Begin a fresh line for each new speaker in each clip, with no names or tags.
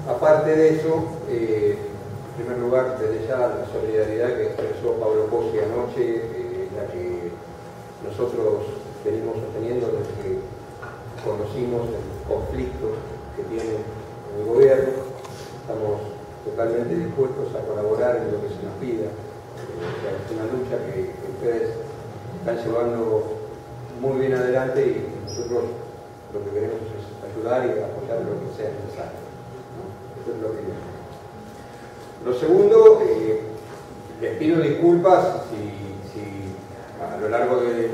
Aparte de eso, en primer lugar, desde ya la solidaridad que expresó Pablo Pozzi anoche, la que nosotros venimos sosteniendo desde que conocimos el conflicto que tiene el gobierno. Estamos totalmente dispuestos a colaborar en lo que se nos pida. Es una lucha que ustedes están llevando muy bien adelante y nosotros lo que queremos es ayudar y apoyar lo que sea necesario, ¿no? Eso es lo primero. Lo segundo, les pido disculpas si a lo largo de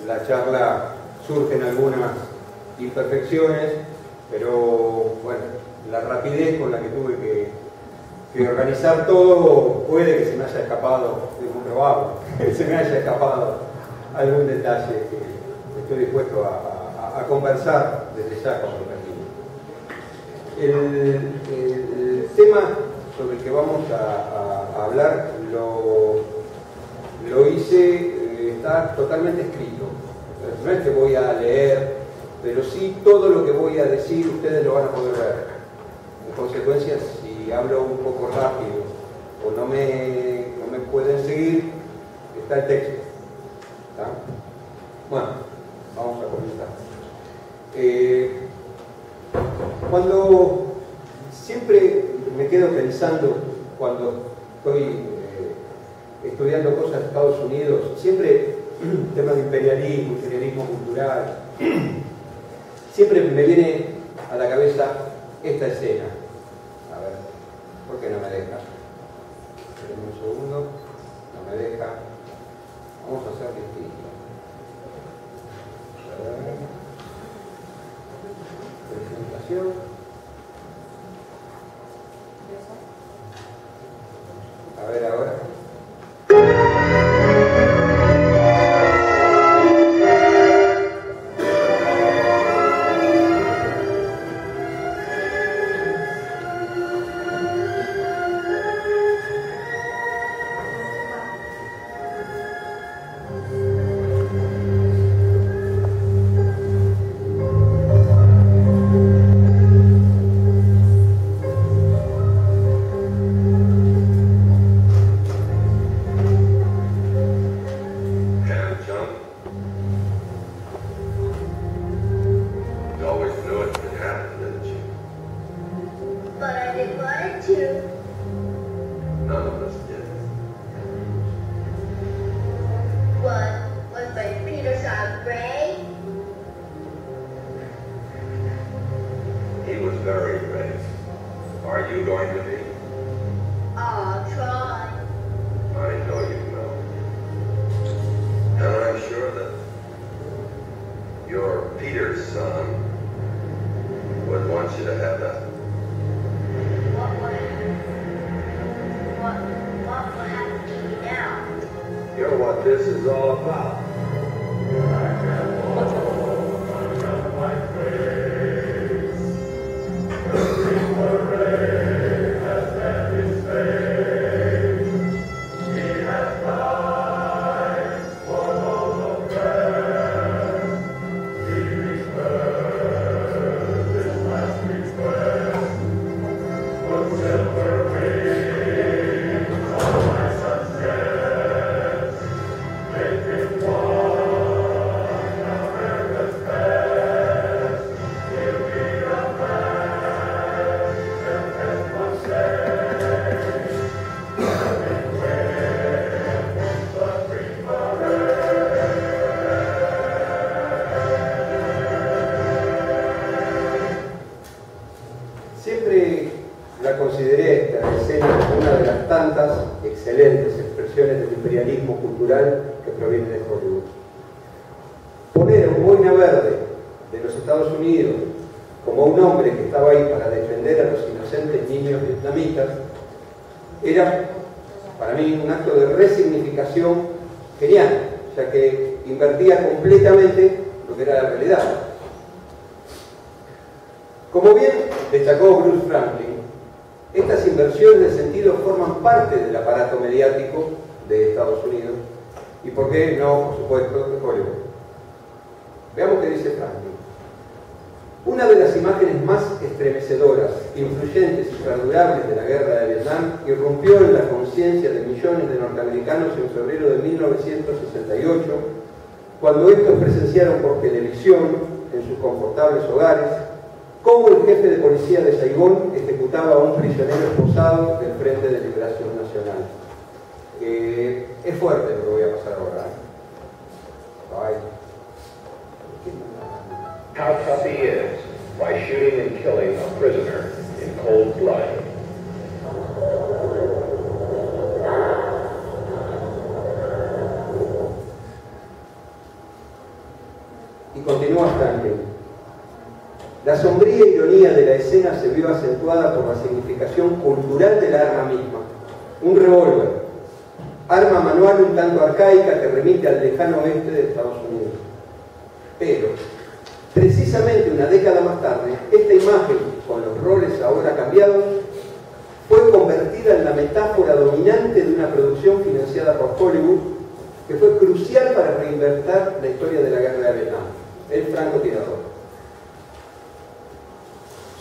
la charla surgen algunas imperfecciones, pero bueno, la rapidez con la que tuve que organizar todo, puede que se me haya escapado, es muy probable que se me haya escapado algún detalle que estoy dispuesto a conversar desde ya con el perfil. El tema sobre el que vamos a hablar lo hice, está totalmente escrito. No es que voy a leer, pero sí todo lo que voy a decir ustedes lo van a poder ver. En consecuencia, si hablo un poco rápido o no me pueden seguir, está el texto. ¿Está? Bueno, vamos a comenzar. Cuando siempre me quedo pensando, cuando estoy estudiando cosas de Estados Unidos, siempre temas de imperialismo cultural, siempre me viene a la cabeza esta escena. A ver, ¿por qué no me deja? Esperen un segundo, no me deja. Vamos a hacer distinto. Presentación. A ver ahora. Que proviene de Hollywood. Poner a un boina verde de los Estados Unidos como un hombre que estaba ahí para defender a los inocentes niños vietnamitas era para mí un acto de resignificación genial, ya que invertía completamente lo que era la realidad. Como bien destacó Bruce Franklin, estas inversiones de sentido forman parte del aparato mediático de Estados Unidos y, por qué no, por supuesto, de Hollywood. Veamos qué dice Franklin. Una de las imágenes más estremecedoras, influyentes y perdurables de la guerra de Vietnam irrumpió en la conciencia de millones de norteamericanos en febrero de 1968, cuando estos presenciaron por televisión, en sus confortables hogares, cómo el jefe de policía de Saigón ejecutaba a un prisionero esposado del Frente de Liberación Nacional. Es fuerte lo que voy a pasar ahora. Ay.
How tough he is by shooting and killing a prisoner in cold blood.
Y continúa Franklin. La sombría ironía de la escena se vio acentuada por la significación cultural de la arma misma. Un revólver, arma manual un tanto arcaica que remite al lejano oeste de Estados Unidos. Pero, precisamente una década más tarde, esta imagen, con los roles ahora cambiados, fue convertida en la metáfora dominante de una producción financiada por Hollywood que fue crucial para reinventar la historia de la guerra de Vietnam, el francotirador.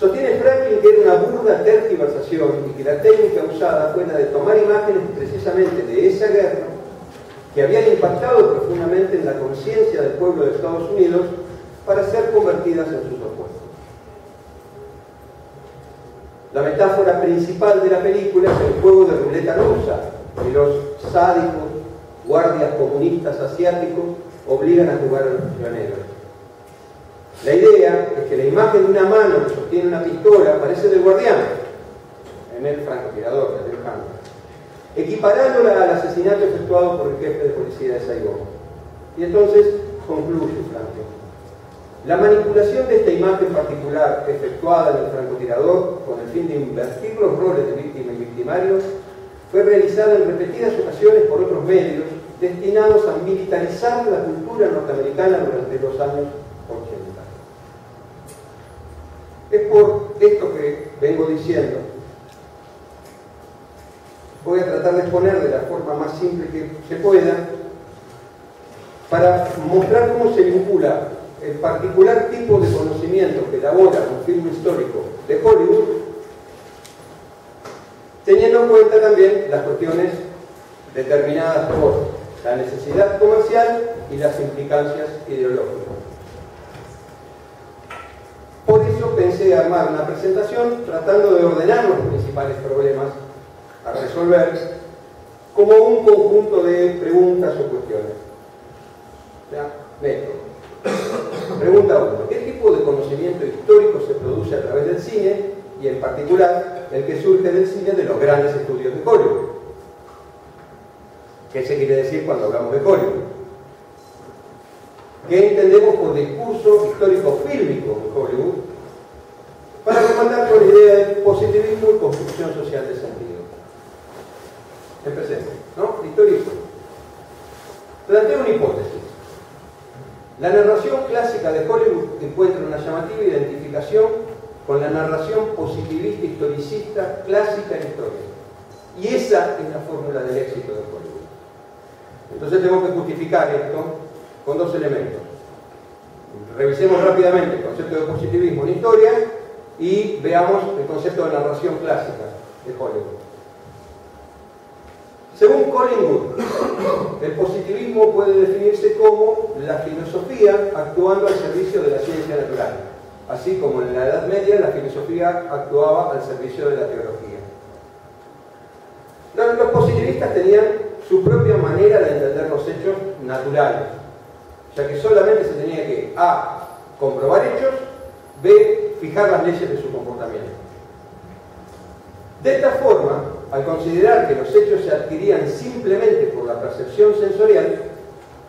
Sostiene Franklin que era una burda tergiversación y que la técnica usada fue la de tomar imágenes precisamente de esa guerra que habían impactado profundamente en la conciencia del pueblo de Estados Unidos para ser convertidas en sus opuestos. La metáfora principal de la película es el juego de ruleta rusa, que los sádicos guardias comunistas asiáticos obligan a jugar a los prisioneros. La idea es que la imagen de una mano que sostiene una pistola parece del guardián, en el francotirador, de Alejandro, equiparándola al asesinato efectuado por el jefe de policía de Saigón. Y entonces concluye Franklin. La manipulación de esta imagen particular efectuada en el francotirador con el fin de invertir los roles de víctima y victimario fue realizada en repetidas ocasiones por otros medios destinados a militarizar la cultura norteamericana durante los años 80. Es por esto que vengo diciendo. Voy a tratar de exponer de la forma más simple que se pueda para mostrar cómo se vincula el particular tipo de conocimiento que elabora un filme histórico de Hollywood, teniendo en cuenta también las cuestiones determinadas por la necesidad comercial y las implicancias ideológicas. Por eso pensé armar una presentación tratando de ordenar los principales problemas a resolver como un conjunto de preguntas o cuestiones. Método. Pregunta 1. ¿Qué tipo de conocimiento histórico se produce a través del cine y en particular el que surge del cine de los grandes estudios de Hollywood? ¿Qué se quiere decir cuando hablamos de Hollywood? ¿Qué entendemos por discurso histórico fílmico en Hollywood? Para remandar con la idea de positivismo y construcción social de sentido. Empecemos, ¿no? Historia histórica. Planteo una hipótesis. La narración clásica de Hollywood encuentra una llamativa identificación con la narración positivista historicista clásica en historia. Y esa es la fórmula del éxito de Hollywood. Entonces tengo que justificar esto con dos elementos. Revisemos rápidamente el concepto de positivismo en historia y veamos el concepto de narración clásica de Hollywood. Según Colin Wood, el positivismo puede definirse como la filosofía actuando al servicio de la ciencia natural, así como en la Edad Media la filosofía actuaba al servicio de la teología. Los positivistas tenían su propia manera de entender los hechos naturales, ya que solamente se tenía que A. comprobar hechos, B. fijar las leyes de su comportamiento. De esta forma, al considerar que los hechos se adquirían simplemente por la percepción sensorial,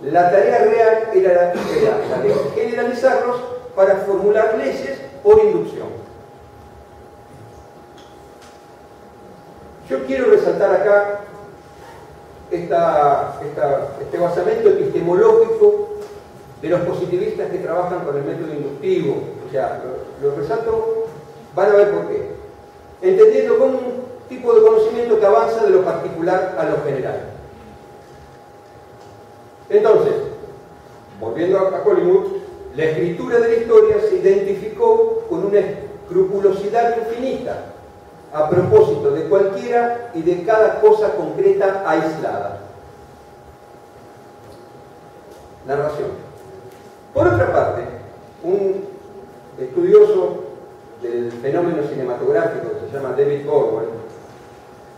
la tarea real era la de generalizarlos para formular leyes por inducción. Yo quiero resaltar acá este basamento epistemológico de los positivistas que trabajan con el método inductivo. O sea, lo resalto, van a ver por qué. Entendiendo como un tipo de conocimiento que avanza de lo particular a lo general. Entonces, volviendo a Hollywood, La escritura de la historia se identificó con una escrupulosidad infinita a propósito de cualquiera y de cada cosa concreta aislada. Narración. Por otra parte, un estudioso del fenómeno cinematográfico que se llama David Borwell,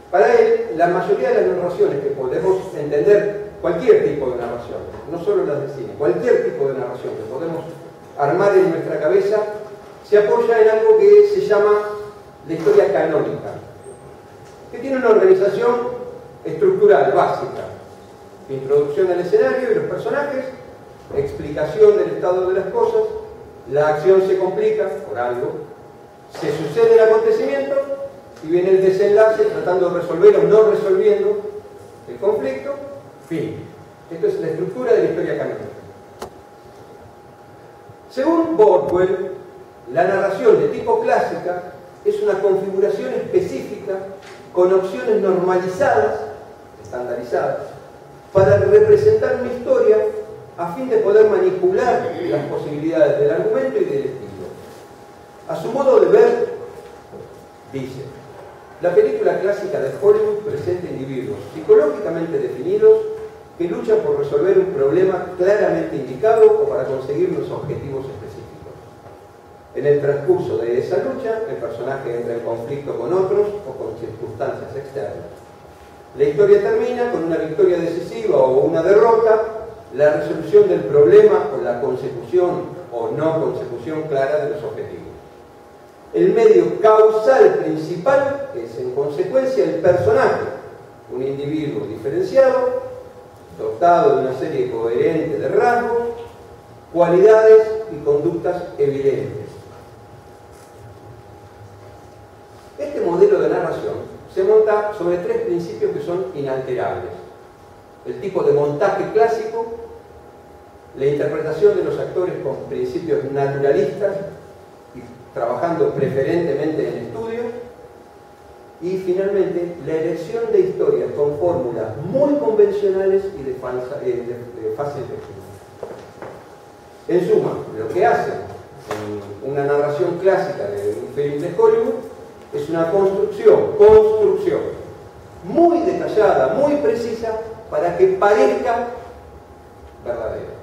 para él, la mayoría de las narraciones que podemos entender, cualquier tipo de narración, no solo las de cine, cualquier tipo de narración que podemos armar en nuestra cabeza, se apoya en algo que se llama la historia canónica, que tiene una organización estructural básica: introducción al escenario y los personajes, explicación del estado de las cosas, la acción se complica por algo, se sucede el acontecimiento y viene el desenlace tratando de resolver o no resolviendo el conflicto, fin. Esto es la estructura de la historia canónica. Según Borwell, la narración de tipo clásica es una configuración específica con opciones normalizadas, estandarizadas, para representar una historia a fin de poder manipular las posibilidades del argumento y del estilo. A su modo de ver, dice: la película clásica de Hollywood presenta individuos psicológicamente definidos que luchan por resolver un problema claramente indicado o para conseguir unos objetivos específicos. En el transcurso de esa lucha, el personaje entra en conflicto con otros o con circunstancias externas. La historia termina con una victoria decisiva o una derrota, la resolución del problema o la consecución o no consecución clara de los objetivos. El medio causal principal es, en consecuencia, el personaje, un individuo diferenciado, dotado de una serie coherente de rasgos, cualidades y conductas evidentes. Este modelo de narración se monta sobre tres principios que son inalterables: el tipo de montaje clásico, la interpretación de los actores con principios naturalistas y trabajando preferentemente en estudio, y finalmente la elección de historias con fórmulas muy convencionales y de fácil lectura. En suma, lo que hace una narración clásica de un film de Hollywood es una construcción muy detallada, muy precisa, para que parezca verdadera.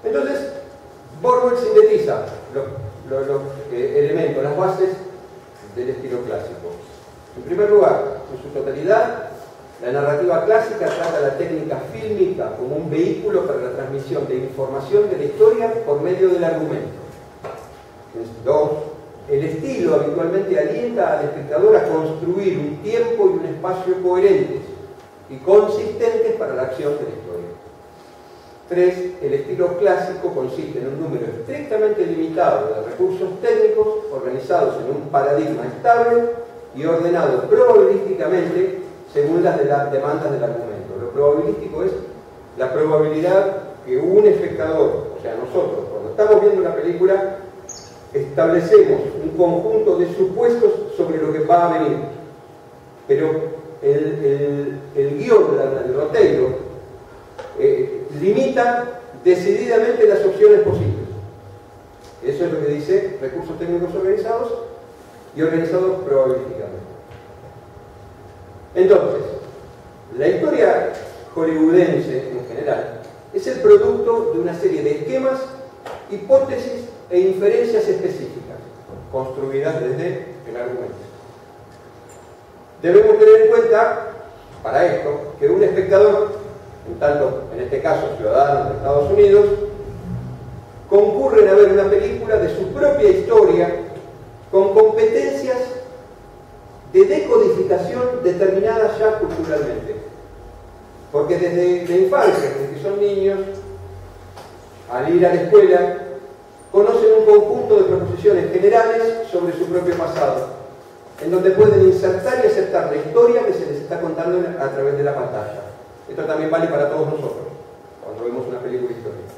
Entonces, Borwell sintetiza los elementos, las bases del estilo clásico. En primer lugar, en su totalidad, la narrativa clásica trata la técnica fílmica como un vehículo para la transmisión de información de la historia por medio del argumento. Dos, el estilo habitualmente alienta al espectador a construir un tiempo y un espacio coherentes y consistentes para la acción de la historia. 3. El estilo clásico consiste en un número estrictamente limitado de recursos técnicos organizados en un paradigma estable y ordenado probabilísticamente según las demandas del argumento. Lo probabilístico es la probabilidad que un espectador, o sea nosotros, cuando estamos viendo una película, establecemos un conjunto de supuestos sobre lo que va a venir. Pero el guión, el roteiro, limita decididamente las opciones posibles. Eso es lo que dice recursos técnicos organizados y organizados probabilísticamente. Entonces, la historia hollywoodense en general es el producto de una serie de esquemas, hipótesis e inferencias específicas, construidas desde el argumento. Debemos tener en cuenta, para esto, que un espectador, en tanto, en este caso, ciudadanos de Estados Unidos, concurren a ver una película de su propia historia con competencias de decodificación determinadas ya culturalmente. Porque desde la infancia, desde que son niños, al ir a la escuela, conocen un conjunto de proposiciones generales sobre su propio pasado, en donde pueden insertar y aceptar la historia que se les está contando a través de la pantalla. Esto también vale para todos nosotros, cuando vemos una película histórica.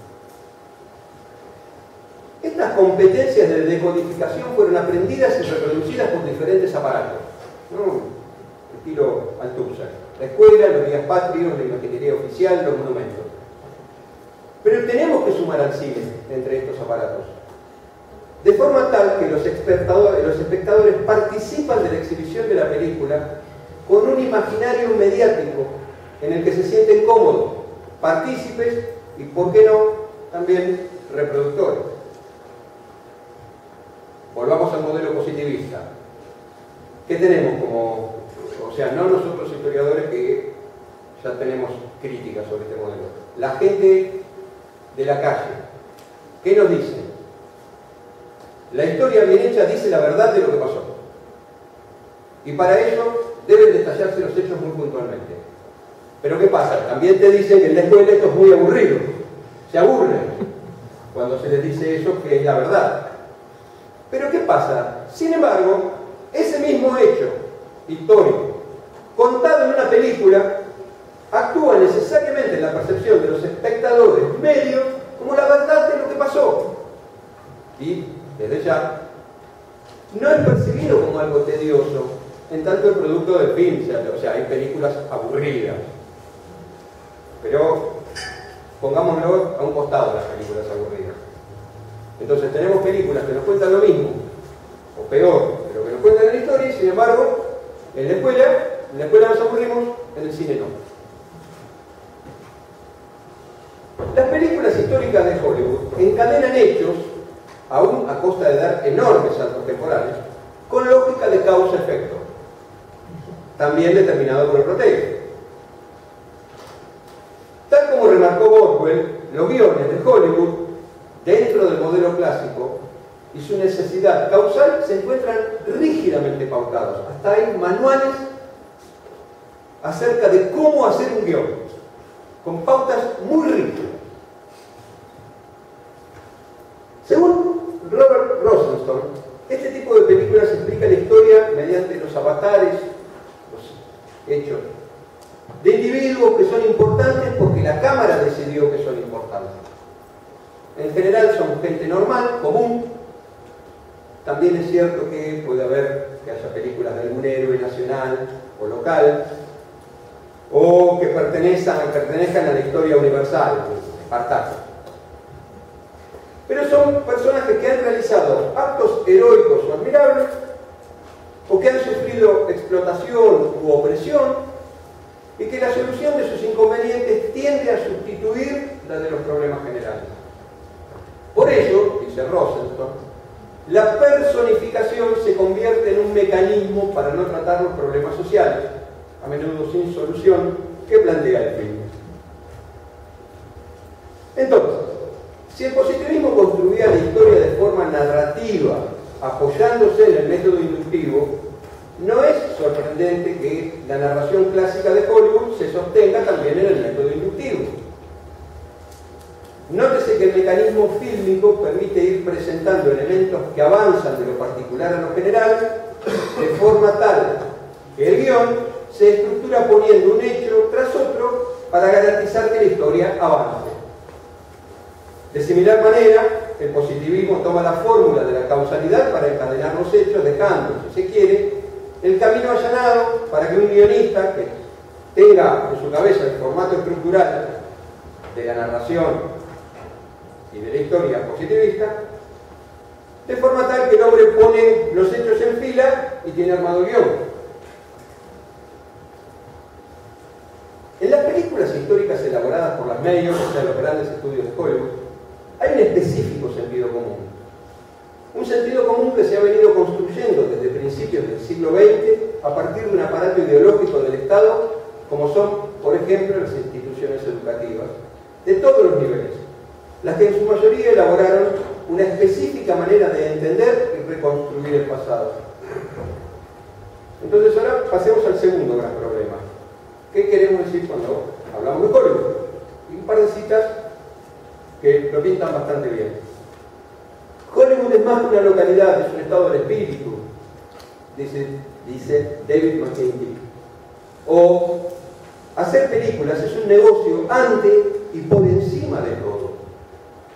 Estas competencias de decodificación fueron aprendidas y reproducidas por diferentes aparatos, ¿no? Estilo Althusser, la escuela, los días patrios, la imaginería oficial, los monumentos. Pero tenemos que sumar al cine entre estos aparatos, de forma tal que los espectadores participan de la exhibición de la película con un imaginario mediático en el que se sienten cómodos, partícipes y, ¿por qué no?, también reproductores. Volvamos al modelo positivista. ¿Qué tenemos como, o sea, no nosotros historiadores que ya tenemos críticas sobre este modelo? La gente de la calle, ¿qué nos dice? La historia bien hecha dice la verdad de lo que pasó. Y para ello deben detallarse los hechos muy puntualmente. Pero ¿qué pasa? También te dicen que en la escuela esto es muy aburrido. Se aburren cuando se les dice eso, que es la verdad. Pero ¿qué pasa? Sin embargo, ese mismo hecho histórico, contado en una película, actúa necesariamente en la percepción de los espectadores medios como la verdad de lo que pasó. Y, desde ya, no es percibido como algo tedioso, en tanto el producto del film, o sea, hay películas aburridas. Pero pongámoslo a un costado las películas aburridas. Entonces tenemos películas que nos cuentan lo mismo, o peor, pero que nos cuentan la historia, y sin embargo, en la escuela nos aburrimos, en el cine no. Las películas históricas de Hollywood encadenan hechos, aún a costa de dar enormes saltos temporales, con lógica de causa-efecto, también determinado por el protege. Tal como remarcó Boswell, los guiones de Hollywood, dentro del modelo clásico, y su necesidad causal se encuentran rígidamente pautados. Hasta hay manuales acerca de cómo hacer un guión, con pautas muy rígidas. Según Robert Rosenstone, este tipo de películas explica la historia mediante los avatares, los hechos de individuos que son importantes porque la cámara decidió que son importantes. En general son gente normal, común. También es cierto que puede haber que haya películas de algún héroe nacional o local, o que pertenezcan a la historia universal, Espartaco. Pero son personajes que han realizado actos heroicos o admirables, o que han sufrido explotación u opresión, y que la solución de sus inconvenientes tiende a sustituir la de los problemas generales. Por ello, dice Rosenstone, la personificación se convierte en un mecanismo para no tratar los problemas sociales, a menudo sin solución, que plantea el film. Entonces, si el positivismo construía la historia de forma narrativa, apoyándose en el método inductivo, no es sorprendente que la narración clásica de Hollywood se sostenga también en el método inductivo. Nótese que el mecanismo fílmico permite ir presentando elementos que avanzan de lo particular a lo general, de forma tal que el guión se estructura poniendo un hecho tras otro para garantizar que la historia avance. De similar manera, el positivismo toma la fórmula de la causalidad para encadenar los hechos, dejando, si se quiere, el camino allanado para que un guionista que tenga en su cabeza el formato estructural de la narración y de la historia positivista, de forma tal que el hombre pone los hechos en fila y tiene armado el guión. En las películas históricas elaboradas por las majors, o sea, los grandes estudios de Hollywood, hay un específico sentido común. Un sentido común que se ha venido construyendo desde principios del siglo XX a partir de un aparato ideológico del Estado, como son, por ejemplo, las instituciones educativas, de todos los niveles, las que en su mayoría elaboraron una específica manera de entender y reconstruir el pasado. Entonces ahora pasemos al segundo gran problema. ¿Qué queremos decir cuando hablamos de Hollywood? Y un par de citas que lo pintan bastante bien. Hollywood es más que una localidad, es un estado del espíritu, dice David McKenzie. O hacer películas es un negocio ante y por encima de todo,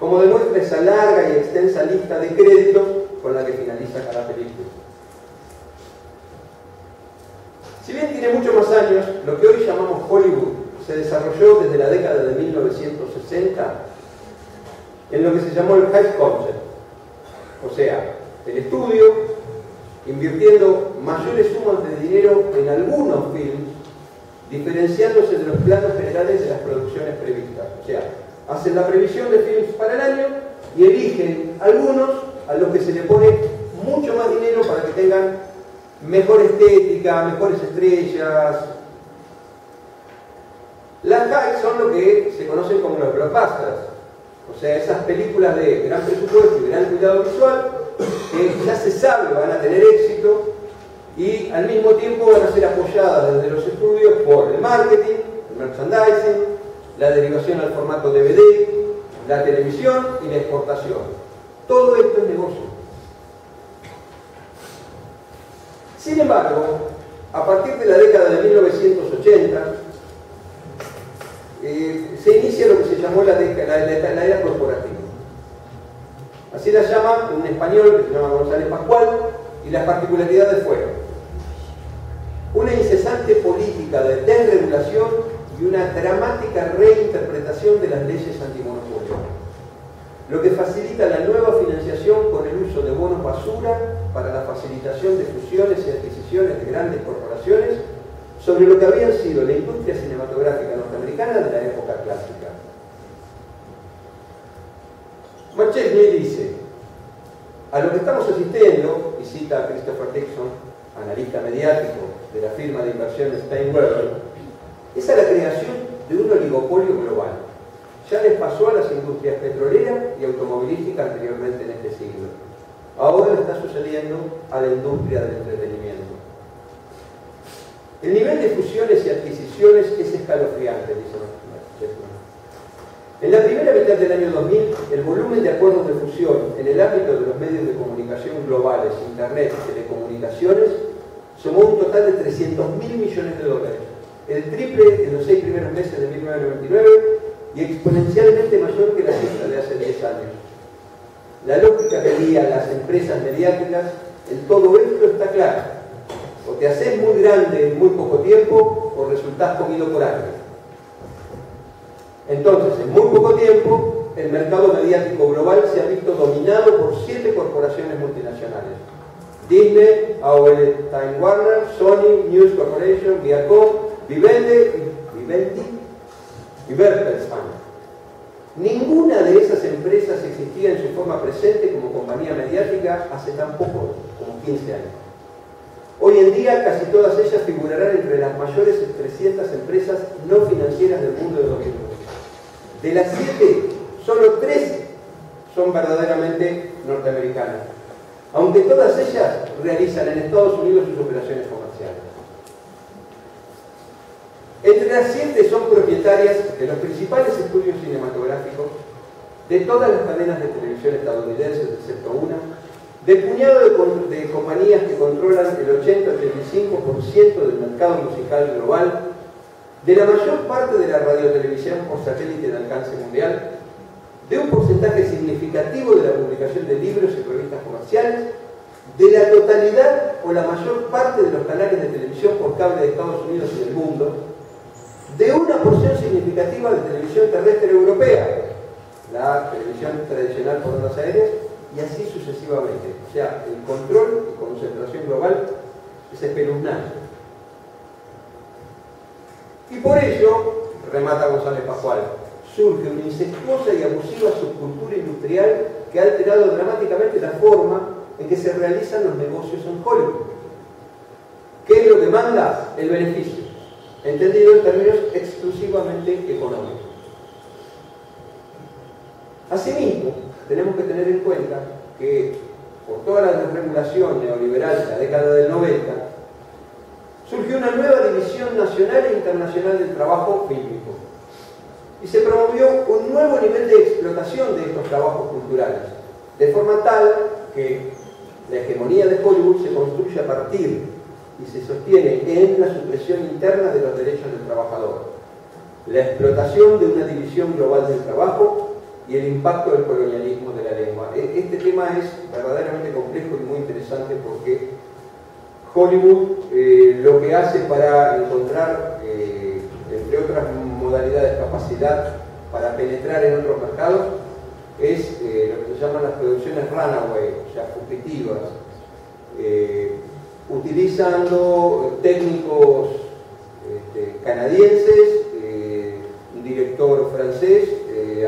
como demuestra esa larga y extensa lista de créditos con la que finaliza cada película. Si bien tiene muchos más años, lo que hoy llamamos Hollywood se desarrolló desde la década de 1960 en lo que se llamó el high concept, o sea, el estudio invirtiendo mayores sumas de dinero en algunos films, diferenciándose de los planos generales de las producciones previstas. O sea, hacen la previsión de films para el año y eligen algunos a los que se le pone mucho más dinero para que tengan mejor estética, mejores estrellas. Las highs son lo que se conocen como los blockbusters, o sea, esas películas de gran presupuesto y gran cuidado visual que ya se sabe van a tener éxito y al mismo tiempo van a ser apoyadas desde los estudios por el marketing, el merchandising, la derivación al formato DVD, la televisión y la exportación. Todo esto es negocio. Sin embargo, a partir de la década de 1980, se inicia lo que se llamó la era corporativa. Así la llama un español que se llama González Pascual, y las particularidades fueron una incesante política de desregulación y una dramática reinterpretación de las leyes antimonopolio, lo que facilita la nueva financiación con el uso de bonos basura para la facilitación de fusiones y adquisiciones de grandes corporaciones sobre lo que habían sido la industria cinematográfica norteamericana de la época clásica. McChesney dice: a lo que estamos asistiendo, y cita a Christopher Dixon, analista mediático de la firma de inversión Stein Weber, es a la creación de un oligopolio global. Ya les pasó a las industrias petrolera y automovilística anteriormente en este siglo. Ahora le está sucediendo a la industria del entretenimiento. El nivel de fusiones y adquisiciones es escalofriante, dice McChesney. En la primera mitad del año 2000, el volumen de acuerdos de fusión en el ámbito de los medios de comunicación globales, Internet y telecomunicaciones sumó un total de 300.000 millones de dólares, el triple en los 6 primeros meses de 1999 y exponencialmente mayor que la cifra de hace 10 años. La lógica que guía a las empresas mediáticas en todo esto está clara: o te haces muy grande en muy poco tiempo o resultás comido por hambre. Entonces, en muy poco tiempo, el mercado mediático global se ha visto dominado por 7 corporaciones multinacionales: Disney, AOL Time Warner, Sony, News Corporation, Viacom, Vivendi y Bertelsmann. Ninguna de esas empresas existía en su forma presente como compañía mediática hace tan poco como 15 años. Hoy en día, casi todas ellas figurarán entre las mayores 300 empresas no financieras del mundo de 2009. De las 7, solo 3 son verdaderamente norteamericanas, aunque todas ellas realizan en Estados Unidos sus operaciones comerciales. Entre las 7 son propietarias de los principales estudios cinematográficos, de todas las cadenas de televisión estadounidenses, excepto una, del puñado de compañías que controlan el 80-85% del mercado musical global, de la mayor parte de la radiotelevisión por satélite de alcance mundial, de un porcentaje significativo de la publicación de libros y revistas comerciales, de la totalidad o la mayor parte de los canales de televisión por cable de Estados Unidos y del mundo, de una porción significativa de televisión terrestre europea, la televisión tradicional por ondas aéreas, y así sucesivamente. O sea, el control y concentración global es espeluznante. Y por ello, remata González Pascual, surge una incestuosa y abusiva subcultura industrial que ha alterado dramáticamente la forma en que se realizan los negocios en Hollywood. ¿Qué es lo que manda? El beneficio, entendido en términos exclusivamente económicos. Asimismo, tenemos que tener en cuenta que por toda la desregulación neoliberal de la década del 90, surgió una nueva división nacional e internacional del trabajo fílmico y se promovió un nuevo nivel de explotación de estos trabajos culturales, de forma tal que la hegemonía de Hollywood se construye a partir y se sostiene en la supresión interna de los derechos del trabajador, la explotación de una división global del trabajo y el impacto del colonialismo de la lengua. Este tema es verdaderamente complejo y muy interesante porque Hollywood lo que hace para encontrar, entre otras modalidades, capacidad para penetrar en otros mercados, es lo que se llaman las producciones runaway, o sea, fugitivas, utilizando técnicos canadienses, un director francés,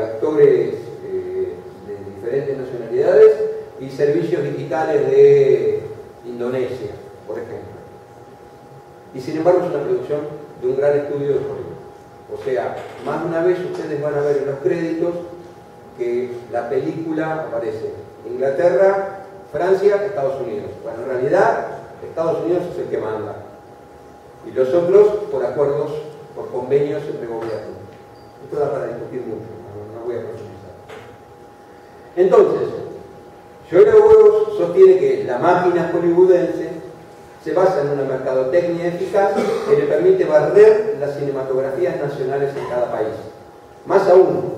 actores de diferentes nacionalidades y servicios digitales de Indonesia, por ejemplo. Y sin embargo es una producción de un gran estudio de Hollywood. O sea, más de una vez ustedes van a ver en los créditos que la película aparece Inglaterra, Francia, Estados Unidos. Bueno, en realidad Estados Unidos es el que manda. Y los otros por acuerdos, por convenios entre gobiernos. Esto da para discutir mucho, no voy a profundizar. Entonces, Joel Burroughs sostiene que la máquina hollywoodense se basa en una mercadotecnia eficaz que le permite barrer las cinematografías nacionales en cada país. Más aún,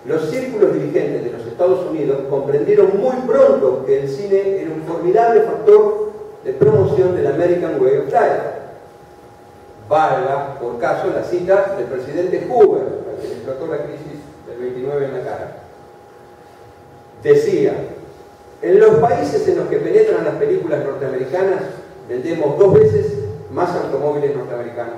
los círculos dirigentes de los Estados Unidos comprendieron muy pronto que el cine era un formidable factor de promoción del American Way of Life. Valga, por caso, la cita del presidente Hoover, al que le explotó la crisis del 29 en la cara. Decía: en los países en los que penetran las películas norteamericanas, vendemos 2 veces más automóviles norteamericanos,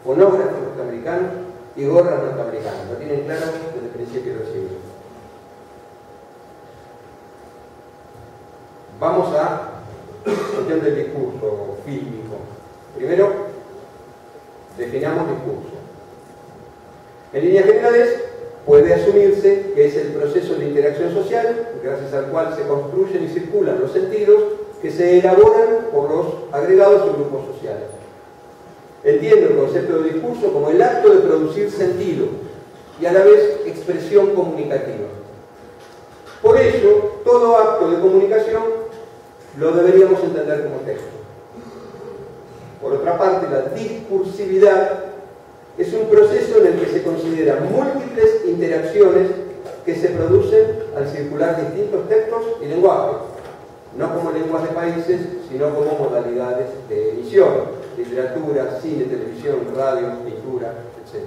fonógrafos norteamericanos y gorras norteamericanas. Lo tienen claro desde el principio del siglo. Vamos a la cuestión del discurso fílmico. Primero, definamos discurso. En líneas generales, puede asumirse que es el proceso de interacción social, gracias al cual se construyen y circulan los sentidos que se elaboran por los agregados y grupos sociales. Entiendo el concepto de discurso como el acto de producir sentido y a la vez expresión comunicativa. Por ello, todo acto de comunicación lo deberíamos entender como texto. Por otra parte, la discursividad es un proceso en el que se consideran múltiples interacciones que se producen al circular distintos textos y lenguajes, no como lenguas de países, sino como modalidades de emisión, literatura, cine, televisión, radio, pintura, etc.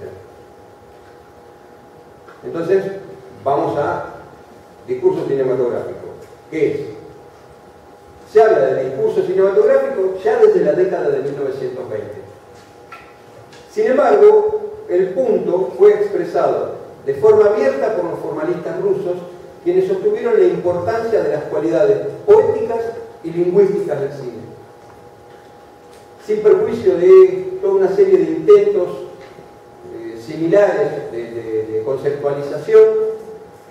Entonces, vamos a discurso cinematográfico. ¿Qué es? Se habla de discurso cinematográfico ya desde la década de 1920. Sin embargo, el punto fue expresado de forma abierta por los formalistas rusos, quienes sostuvieron la importancia de las cualidades poéticas y lingüísticas del cine. Sin perjuicio de toda una serie de intentos similares de conceptualización,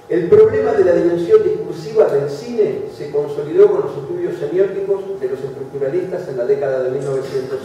el problema de la dimensión discursiva del cine se consolidó con los estudios semióticos de los estructuralistas en la década de 1900.